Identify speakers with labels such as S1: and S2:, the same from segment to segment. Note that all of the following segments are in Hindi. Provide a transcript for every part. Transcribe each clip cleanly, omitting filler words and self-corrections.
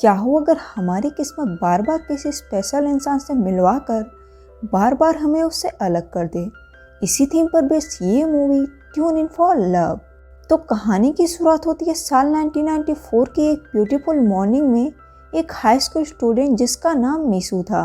S1: क्या हो अगर हमारी किस्मत बार बार किसी स्पेशल इंसान से मिलवा कर बार बार हमें उससे अलग कर दे। इसी थीम पर बेस्ड ये movie tune in for love. तो कहानी की शुरुआत होती है साल 1994 की एक ब्यूटीफुल मॉर्निंग में। एक हाई स्कूल स्टूडेंट जिसका नाम मीसू था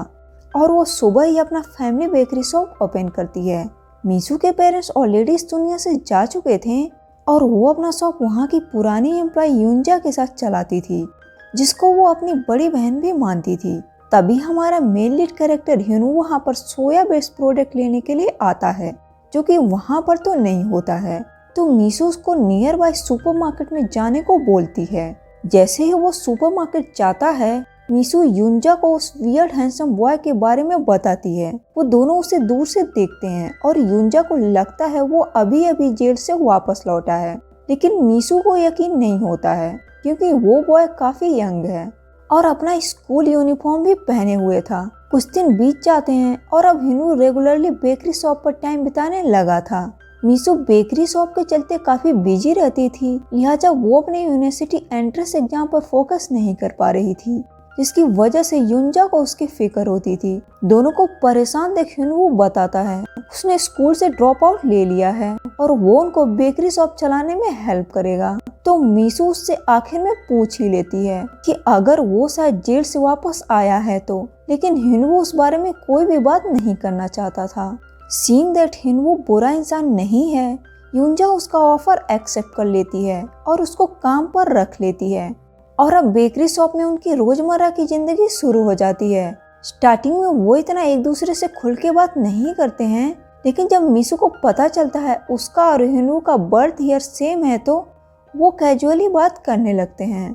S1: और वो सुबह ही अपना फैमिली बेकरी शॉप ओपन करती है। मीसू के पेरेंट्स ऑलरेडी इस दुनिया से जा चुके थे और वो अपना शॉप वहाँ की पुरानी एम्प्लॉय युंजा के साथ चलाती थी, जिसको वो अपनी बड़ी बहन भी मानती थी। तभी हमारा मेन लीड कैरेक्टर हिनू वहाँ पर सोया बेस्ड प्रोडक्ट लेने के लिए आता है, जो कि वहाँ पर तो नहीं होता है। तो मीसू उसको नियर बाय सुपरमार्केट में जाने को बोलती है। जैसे ही वो सुपरमार्केट जाता है, मीसू युंजा को उस वियर्ड हैंडसम बॉय के बारे में बताती है। वो दोनों उसे दूर से देखते हैं और युंजा को लगता है वो अभी अभी जेल से वापस लौटा है, लेकिन मीसू को यकीन नहीं होता है क्योंकि वो बॉय काफी यंग है और अपना स्कूल यूनिफॉर्म भी पहने हुए था। कुछ दिन बीत जाते हैं और अब हिनू रेगुलरली बेकरी शॉप पर टाइम बिताने लगा था। मीसू बेकरी शॉप के चलते काफी बिजी रहती थी, लिहाजा वो अपने यूनिवर्सिटी एंट्रेंस एग्जाम पर फोकस नहीं कर पा रही थी, जिसकी वजह से युंजा को उसकी फिक्र होती थी। दोनों को परेशान देख हिनू बताता है उसने स्कूल से ड्रॉप आउट ले लिया है और वो उनको बेकरी शॉप चलाने में हेल्प करेगा। तो मीसू उससे आखिर में पूछ ही लेती है कि अगर वो शायद जेल से वापस आया है तो, लेकिन हिनवू उस बारे में कोई भी बात नहीं करना चाहता था। सीइंग दैट हिनवू बुरा इंसान नहीं है, युंजा उसका ऑफर एक्सेप्ट कर लेती है और उसको काम पर रख लेती है और अब बेकरी शॉप में उनकी रोजमर्रा की जिंदगी शुरू हो जाती है। स्टार्टिंग में वो इतना एक दूसरे से खुल के बात नहीं करते हैं, लेकिन जब मीसू को पता चलता है उसका और हिनू का बर्थ ईयर सेम है तो वो कैजुअली बात करने लगते हैं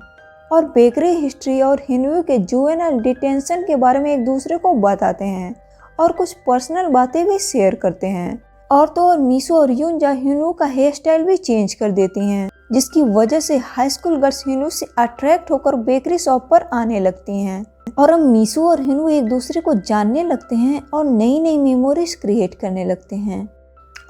S1: और बेकरी हिस्ट्री और हिनू के जुवेनाइल डिटेंशन के बारे में एक दूसरे को बताते हैं और कुछ पर्सनल बातें भी शेयर करते हैं। और तो और मीसू और युंजा हिनू का हेयर स्टाइल भी चेंज कर देती हैं, जिसकी वजह से हाई स्कूल गर्ल्स हिनू से अट्रैक्ट होकर बेकरी शॉप पर आने लगती हैं। और अब मीसू और हिनू एक दूसरे को जानने लगते हैं और नई नई मेमोरीज क्रिएट करने लगते हैं।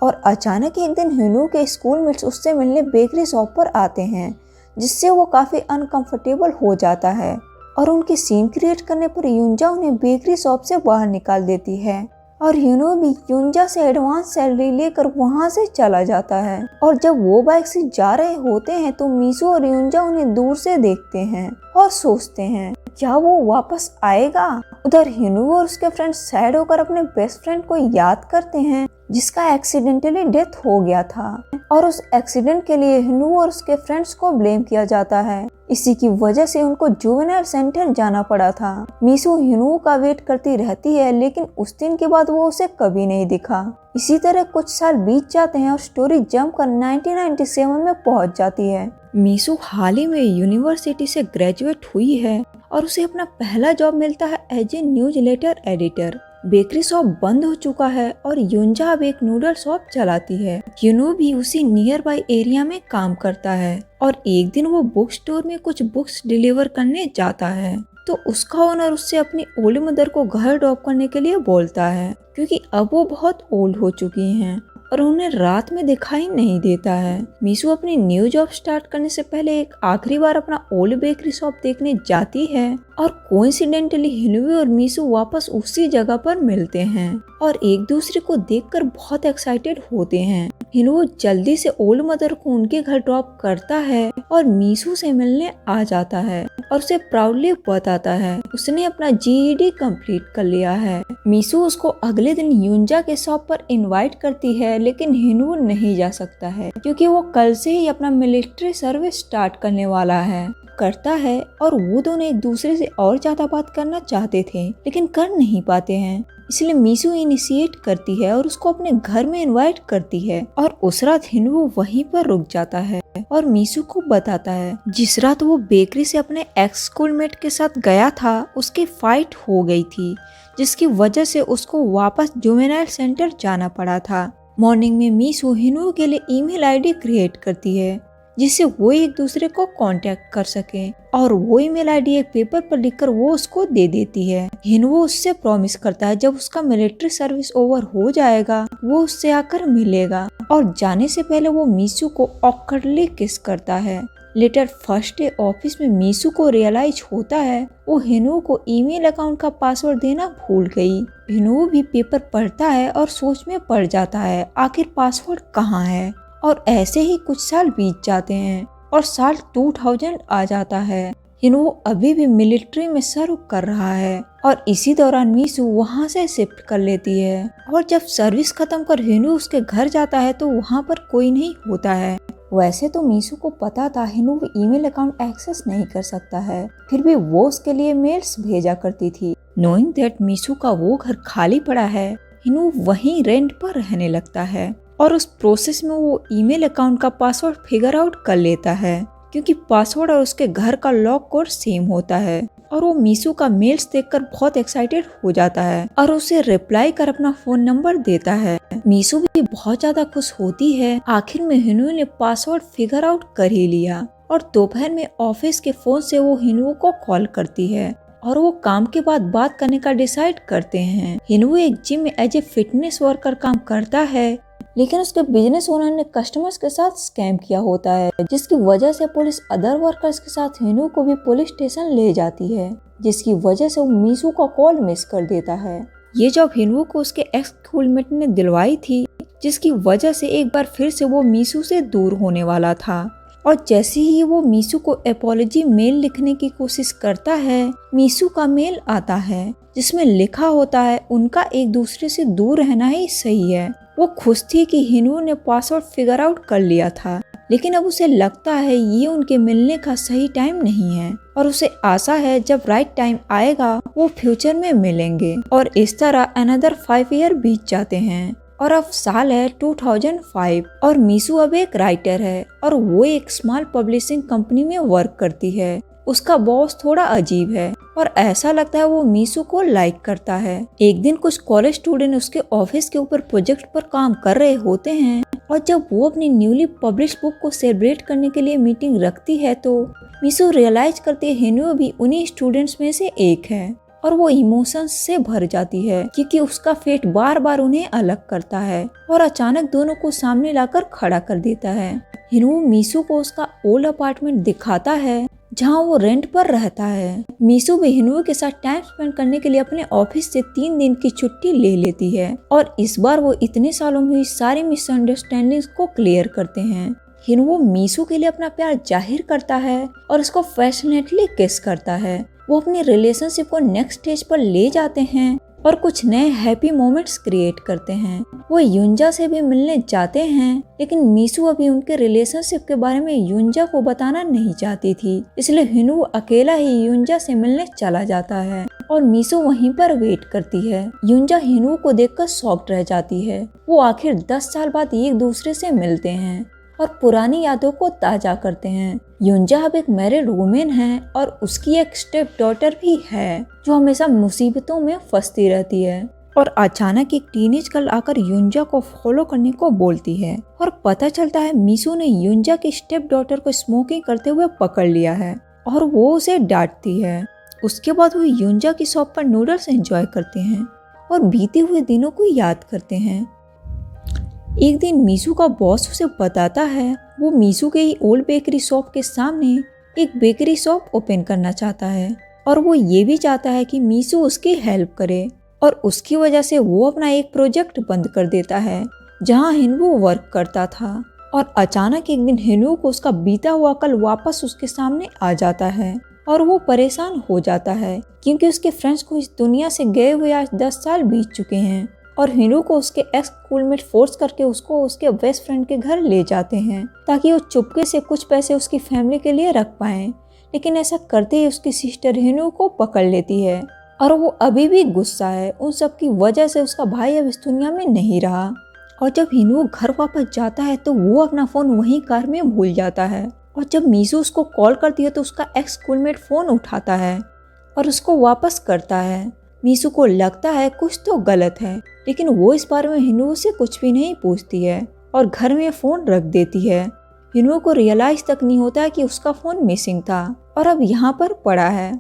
S1: और अचानक एक दिन हिनू के स्कूलमेट्स उससे मिलने बेकरी शॉप पर आते हैं, जिससे वो काफ़ी अनकंफर्टेबल हो जाता है और उनकी सीन क्रिएट करने पर युंजा उन्हें बेकरी शॉप से बाहर निकाल देती है और हिनू भी युंजा से एडवांस सैलरी लेकर वहां से चला जाता है। और जब वो बाइक से जा रहे होते हैं तो मीसू और युंजा उन्हें दूर से देखते हैं और सोचते हैं क्या वो वापस आएगा। उधर हिनू और उसके फ्रेंड सैड होकर अपने बेस्ट फ्रेंड को याद करते हैं जिसका एक्सीडेंटली डेथ हो गया था और उस एक्सीडेंट के लिए हिनू और उसके फ्रेंड्स को ब्लेम किया जाता है। इसी की वजह से उनको जुवेनाइल सेंटर जाना पड़ा था। मीसू हिनू का वेट करती रहती है, लेकिन उस दिन के बाद वो उसे कभी नहीं दिखा। इसी तरह कुछ साल बीत जाते हैं और स्टोरी जंप कर 1997 में पहुंच जाती है। मीसू हाल ही में यूनिवर्सिटी से ग्रेजुएट हुई है और उसे अपना पहला जॉब मिलता है as a newsletter editor. Bakery shop बंद हो चुका है और युंजा अब एक नूडल शॉप चलाती है। युनू भी उसी नियर बाय एरिया में काम करता है और एक दिन वो बुक स्टोर में कुछ बुक्स डिलीवर करने जाता है तो उसका ओनर उससे अपनी ओल्ड मदर को घर ड्रॉप करने के लिए बोलता है, क्योंकि अब वो बहुत ओल्ड हो चुकी हैं और उन्हें रात में दिखाई नहीं देता है। मीसू अपनी न्यू जॉब स्टार्ट करने से पहले एक आखिरी बार अपना ओल्ड बेकरी शॉप देखने जाती है और कोइंसिडेंटली हिनू और मीसू वापस उसी जगह पर मिलते हैं और एक दूसरे को देखकर बहुत एक्साइटेड होते हैं। हिनू जल्दी से ओल्ड मदर को उनके घर ड्रॉप करता है और मीसू से मिलने आ जाता है और उसे प्राउडली बताता है उसने अपना GED कंप्लीट कर लिया है। मीसू उसको अगले दिन युंजा के शॉप पर इनवाइट करती है, लेकिन हिनू नहीं जा सकता है क्योंकि वो कल से ही अपना मिलिट्री सर्विस स्टार्ट करने वाला करता है और वो दोनों एक दूसरे से और ज्यादा बात करना चाहते थे लेकिन कर नहीं पाते हैं। इसलिए मीसू इनिशिएट करती है और उसको अपने घर में इनवाइट करती है और उस रात हिनू वहीं पर रुक जाता है और मीसू को बताता है जिस रात वो बेकरी से अपने एक्स स्कूलमेट के साथ गया था उसकी फाइट हो गई थी, जिसकी वजह से उसको वापस जुवेनाइल सेंटर जाना पड़ा था। मॉर्निंग में मीसू हिनू के लिए ईमेल आईडी क्रिएट करती है जिससे वो एक दूसरे को कांटेक्ट कर सके और वो ईमेल आईडी एक पेपर पर लिखकर वो उसको दे देती है। हिनवू उससे प्रॉमिस करता है जब उसका मिलिट्री सर्विस ओवर हो जाएगा वो उससे आकर मिलेगा और जाने से पहले वो मीसू को ऑकवर्डली किस करता है। लेटर फर्स्ट डे ऑफिस में मीसू को रियलाइज होता है वो हिनुओ को ईमेल अकाउंट का पासवर्ड देना भूल गई। हिनुओ भी पेपर पढ़ता है और सोच में पड़ जाता है आखिर पासवर्ड कहाँ है। और ऐसे ही कुछ साल बीत जाते हैं और साल 2000 आ जाता है। हिनुओ अभी भी मिलिट्री में सर्व कर रहा है और इसी दौरान मीसू वहाँ से शिफ्ट कर लेती है। और जब सर्विस खत्म कर हिनुओ उसके घर जाता है तो वहाँ पर कोई नहीं होता है। वैसे तो मीसू को पता था हिनुओ ईमेल अकाउंट एक्सेस नहीं कर सकता है, फिर भी वो उसके लिए मेल्स भेजा करती थी। नोइंग दैट मीसू का वो घर खाली पड़ा है, हिनुओ वहीं रेंट पर रहने लगता है और उस प्रोसेस में वो ईमेल अकाउंट का पासवर्ड फिगर आउट कर लेता है क्योंकि पासवर्ड और उसके घर का लॉक कोड सेम होता है। और वो मीसू का मेल्स देखकर बहुत एक्साइटेड हो जाता है और उसे रिप्लाई कर अपना फोन नंबर देता है। मीसू भी बहुत ज्यादा खुश होती है, आखिर में हिनुओ ने पासवर्ड फिगर आउट कर ही लिया। और दोपहर में ऑफिस के फोन से वो हिनुओ को कॉल करती है और वो काम के बाद बात करने का डिसाइड करते हैं। हिनुओ एक जिम में एज ए फिटनेस वर्कर काम करता है, लेकिन उसके बिजनेस ओनर ने कस्टमर्स के साथ स्कैम किया होता है, जिसकी वजह से पुलिस अदर वर्कर्स के साथ हिनुओ को भी पुलिस स्टेशन ले जाती है, जिसकी वजह से वो मीसू का कॉल मिस कर देता है। ये जॉब हिनुओ को उसके एक्स स्कूलमेट ने दिलवाई थी, जिसकी वजह से एक बार फिर से वो मीसू से दूर होने वाला था। और जैसे ही वो मीसू को अपॉलजी मेल लिखने की कोशिश करता है, मीसू का मेल आता है जिसमें लिखा होता है उनका एक दूसरे से दूर रहना ही सही है। वो खुश थी कि हिनुओ ने पासवर्ड फिगर आउट कर लिया था, लेकिन अब उसे लगता है ये उनके मिलने का सही टाइम नहीं है और उसे आशा है जब राइट टाइम आएगा वो फ्यूचर में मिलेंगे। और इस तरह अनदर 5 ईयर बीत जाते हैं और अब साल है 2005 और मीसू अब एक राइटर है और वो एक स्मॉल पब्लिशिंग कंपनी में वर्क करती है। उसका बॉस थोड़ा अजीब है और ऐसा लगता है वो मीसू को लाइक करता है। एक दिन कुछ कॉलेज स्टूडेंट उसके ऑफिस के ऊपर प्रोजेक्ट पर काम कर रहे होते हैं और जब वो अपनी न्यूली पब्लिश बुक को सेलिब्रेट करने के लिए मीटिंग रखती है तो मीसू रियलाइज करती है हिनुओ भी उन्हीं स्टूडेंट्स में से एक है और वो इमोशंस से भर जाती है क्योंकि उसका फेट बार बार उन्हें अलग करता है और अचानक दोनों को सामने लाकर खड़ा कर देता है। हिनुओ मीसू को उसका ओल्ड अपार्टमेंट दिखाता है जहाँ वो रेंट पर रहता है। मीसू भी हिनुओ के साथ टाइम स्पेंड करने के लिए अपने ऑफिस से 3 दिन की छुट्टी ले लेती है और इस बार वो इतने सालों में हुई सारी मिसअंडरस्टैंडिंग्स को क्लियर करते हैं। हिनुओ मीसू के लिए अपना प्यार जाहिर करता है और उसको पैशनेटली किस करता है। वो अपनी रिलेशनशिप को नेक्स्ट स्टेज पर ले जाते हैं और कुछ नए हैप्पी मोमेंट्स क्रिएट करते हैं। वो युंजा से भी मिलने जाते हैं, लेकिन मीसू अभी उनके रिलेशनशिप के बारे में युंजा को बताना नहीं चाहती थी, इसलिए हिनुओ अकेला ही युंजा से मिलने चला जाता है और मीसू वहीं पर वेट करती है। युंजा हिनुओ को देखकर शॉक्ड रह जाती है। वो आखिर 10 साल बाद एक दूसरे से मिलते हैं और पुरानी यादों को ताजा करते हैं। युंजा अब एक मैरिड वुमेन है और उसकी एक स्टेप डॉटर भी है जो हमेशा मुसीबतों में फंसती रहती है। और अचानक एक टीनेज गर्ल आकर युंजा को फॉलो करने को बोलती है और पता चलता है मीसू ने युंजा की स्टेप डॉटर को स्मोकिंग करते हुए पकड़ लिया है और वो उसे डांटती है। उसके बाद वो युंजा की शॉप पर नूडल्स एंजॉय करते हैं और बीते हुए दिनों को याद करते हैं। एक दिन मीसू का बॉस उसे बताता है वो मीसू के ही ओल्ड बेकरी शॉप के सामने एक बेकरी शॉप ओपन करना चाहता है और वो ये भी चाहता है कि मीसू उसकी हेल्प करे और उसकी वजह से वो अपना एक प्रोजेक्ट बंद कर देता है जहां हिनुओ वर्क करता था। और अचानक एक दिन हिनुओ को उसका बीता हुआ कल वापस उसके सामने आ जाता है और वो परेशान हो जाता है क्योंकि उसके फ्रेंड्स को इस दुनिया से गए हुए आज 10 साल बीत चुके हैं और हिनुओ को उसके एक्स स्कूलमेट फोर्स करके उसको उसके बेस्ट फ्रेंड के घर ले जाते हैं ताकि वो चुपके से कुछ पैसे उसकी फैमिली के लिए रख पाएं। लेकिन ऐसा करते ही उसकी सिस्टर हिनुओ को पकड़ लेती है और वो अभी भी गुस्सा है उन सब की वजह से उसका भाई अब इस दुनिया में नहीं रहा। और जब हिनुओ घर वापस जाता है तो वो अपना फोन वहीं कार में भूल जाता है और जब मीसू उसको कॉल करती है तो उसका एक्स स्कूलमेट फोन उठाता है और उसको वापस करता है। मीसू को लगता है कुछ तो गलत है, लेकिन वो इस बारे में हिनुओ से कुछ भी नहीं पूछती है और घर में फ़ोन रख देती है। हिनुओ को रियलाइज तक नहीं होता है कि उसका फ़ोन मिसिंग था और अब यहाँ पर पड़ा है।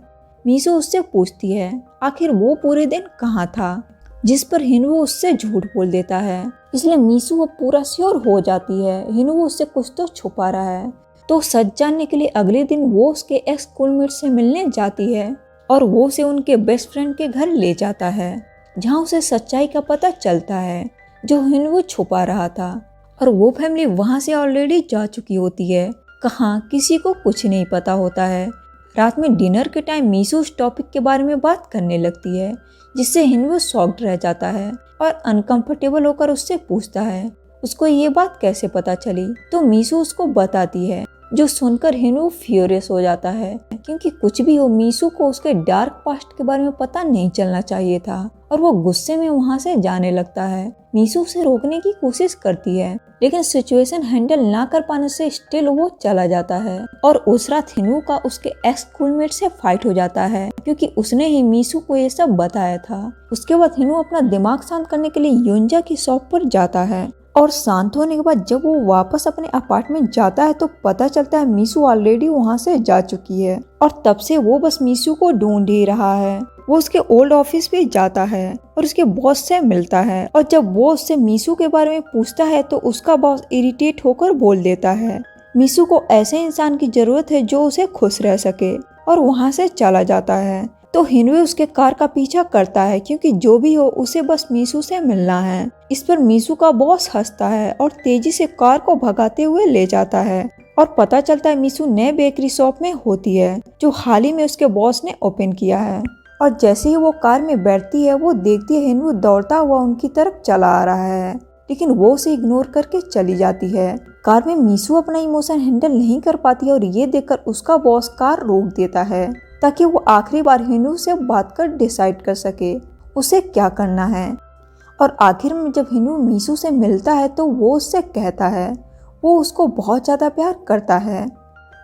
S1: मीसू उससे पूछती है आखिर वो पूरे दिन कहाँ था, जिस पर हिनुओ उससे झूठ बोल देता है। इसलिए मीसू अब पूरा श्योर हो जाती है हिनुओ उससे कुछ तो छुपा रहा है। तो सच जानने के लिए अगले दिन वो उसके एक्स स्कूलमेट से मिलने जाती है और वो उसे उनके बेस्ट फ्रेंड के घर ले जाता है, जहाँ उसे सच्चाई का पता चलता है जो हिनवू छुपा रहा था। और वो फैमिली वहाँ से ऑलरेडी जा चुकी होती है। कहाँ किसी को कुछ नहीं पता होता है। रात में डिनर के टाइम मीसू उस टॉपिक के बारे में बात करने लगती है, जिससे हिनवू शॉक्ड रह जाता है और अनकंफर्टेबल होकर उससे पूछता है उसको ये बात कैसे पता चली। तो मीसू उसको बताती है, जो सुनकर हिनवू फ्यूरियस हो जाता है, क्योंकि कुछ भी हो मीसू को उसके डार्क पास्ट के बारे में पता नहीं चलना चाहिए था और वो गुस्से में वहाँ से जाने लगता है। मीसू उसे रोकने की कोशिश करती है, लेकिन सिचुएशन हैंडल ना कर पाने से स्टिल वो चला जाता है। और उस रात हिनवू का उसके एक्स स्कूलमेट से फाइट हो जाता है, क्योंकि उसने ही मीसू को ये सब बताया था। उसके बाद हिनवू अपना दिमाग शांत करने के लिए युंजा की शॉप पर जाता है और शांत होने के बाद जब वो वापस अपने अपार्टमेंट जाता है तो पता चलता है मीसू ऑलरेडी वहाँ से जा चुकी है और तब से वो बस मीसू को ढूंढ ही रहा है। वो उसके ओल्ड ऑफिस पे जाता है और उसके बॉस से मिलता है और जब वो उससे मीसू के बारे में पूछता है तो उसका बॉस इरिटेट होकर बोल देता है मीसू को ऐसे इंसान की जरूरत है जो उसे खुश रह सके, और वहाँ से चला जाता है। तो हिनवे उसके कार का पीछा करता है, क्योंकि जो भी हो उसे बस मीसू से मिलना है। इस पर मीसू का बॉस हंसता है और तेजी से कार को भगाते हुए ले जाता है और पता चलता है मीसू नए बेकरी शॉप में होती है जो हाल ही में उसके बॉस ने ओपन किया है। और जैसे ही वो कार में बैठती है वो देखती है हिनवू दौड़ता हुआ उनकी तरफ चला आ रहा है, लेकिन वो उसे इग्नोर करके चली जाती है। कार में मीसू अपना इमोशन हैंडल नहीं कर पाती है और ये देखकर उसका बॉस कार रोक देता है ताकि वो आखिरी बार हिनवू से बात कर डिसाइड कर सके उसे क्या करना है। और आखिर में जब हिनवू मीसू से मिलता है तो वो उससे कहता है वो उसको बहुत ज़्यादा प्यार करता है,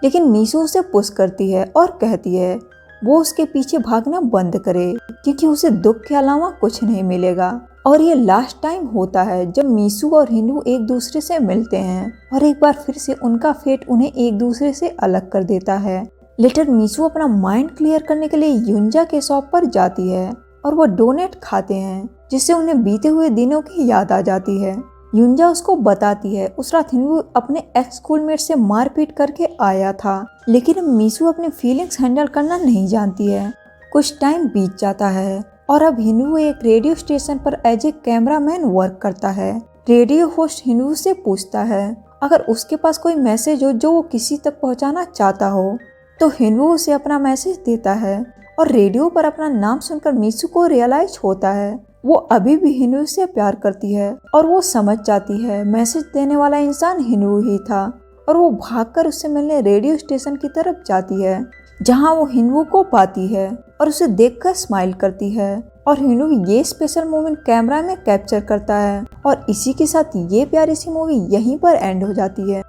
S1: लेकिन मीसू उसे पुश करती है और कहती है वो उसके पीछे भागना बंद करे, क्योंकि उसे दुख के अलावा कुछ नहीं मिलेगा। और ये लास्ट टाइम होता है जब मीसू और हिनवू एक दूसरे से मिलते हैं और एक बार फिर से उनका फेट उन्हें एक दूसरे से अलग कर देता है। लेटर मीसू अपना माइंड क्लियर करने के लिए युंजा के शॉप पर जाती है और वो डोनेट खाते हैं, जिससे उन्हें बीते हुए दिनों की याद आ जाती है। युंजा उसको बताती है उस रात हिनवू अपने एक्स स्कूलमेट से मारपीट करके आया था, लेकिन मीसू अपने फीलिंग्स हैंडल करना नहीं जानती है। कुछ टाइम बीत जाता है और अब हिनवू एक रेडियो स्टेशन पर एज ए कैमरामैन वर्क करता है। रेडियो होस्ट हिनवू से पूछता है अगर उसके पास कोई मैसेज हो जो वो किसी तक पहुंचाना चाहता हो, तो हिनवू उसे अपना मैसेज देता है और रेडियो पर अपना नाम सुनकर मीसू को रियलाइज होता है वो अभी भी हिनवू से प्यार करती है और वो समझ जाती है मैसेज देने वाला इंसान हिनवू ही था। और वो भागकर उससे मिलने रेडियो स्टेशन की तरफ जाती है, जहां वो हिनवू को पाती है और उसे देखकर स्माइल करती है। और हिनवू ये स्पेशल मोमेंट कैमरा में कैप्चर करता है। और इसी के साथ ये प्यारी सी मूवी यहीं पर एंड हो जाती है।